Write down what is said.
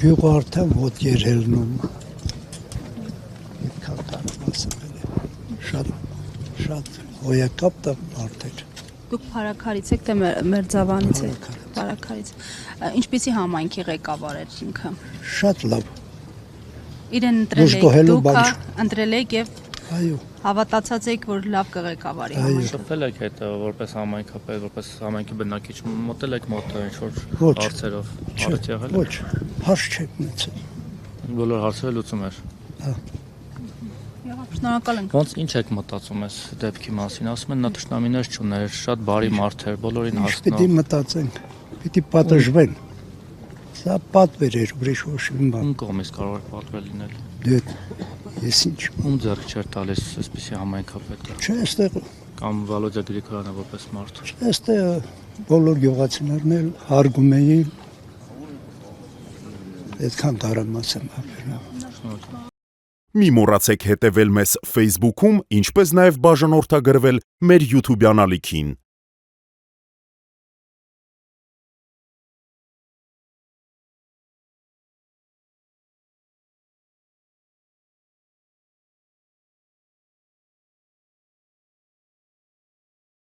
Գյուղը արդեն ոտքեր ելնում։ Շատ հոյակապ տա մարդեր։ Դուք Փարաքարից եք, թե Մերձավանից եք։ Փարաքարից։ Ինչպիսի համայնքի ղեկավար էր ինքը։ Շատ լավ։ Իրեն ընտրել եք եւ այո, հավատացած եք, որ լավ կղեկավարի համայնքը։ Շփվել եք հետ որպես համայնքապետ, որպես համայնքի բնակիչ, մոտել եք մոտ ինչ-որ հարցերով հարց եղել եք։ Ոչ, հարց չեք մտցել։ Բոլոր հարցերը լուծում էր։ Շնորհակալ ենք։ Ոնց ինչ եք մտածում այս դեպքի մասին։ Ասում են նա թշնամիներ չուներ, շատ բարի մարդ էր, բոլորին Պիտի հասնող։ մտածենք, պիտի պատժվեն։ Սա պատվեր էր, ուրիշ ոչ մի բան։ Ում կողմից կարող է պատվել լինել։ Դե ես ինչ։ Ում ձեռք չէր տալիս այսպիսի համայնքապետը։ Չէ, այստեղ Կամ Վալոդիա Գրիգորյանը որպես մարդ։ այստեղ բոլոր գյուղացիներն էլ հարգում էին։ Այդքան կարամ ասեմ ապրել։ Մի մոռացեք հետևել մեզ Facebook-ում, ինչպես նաև բաժանորդագրվել մեր YouTube-յան ալիքին։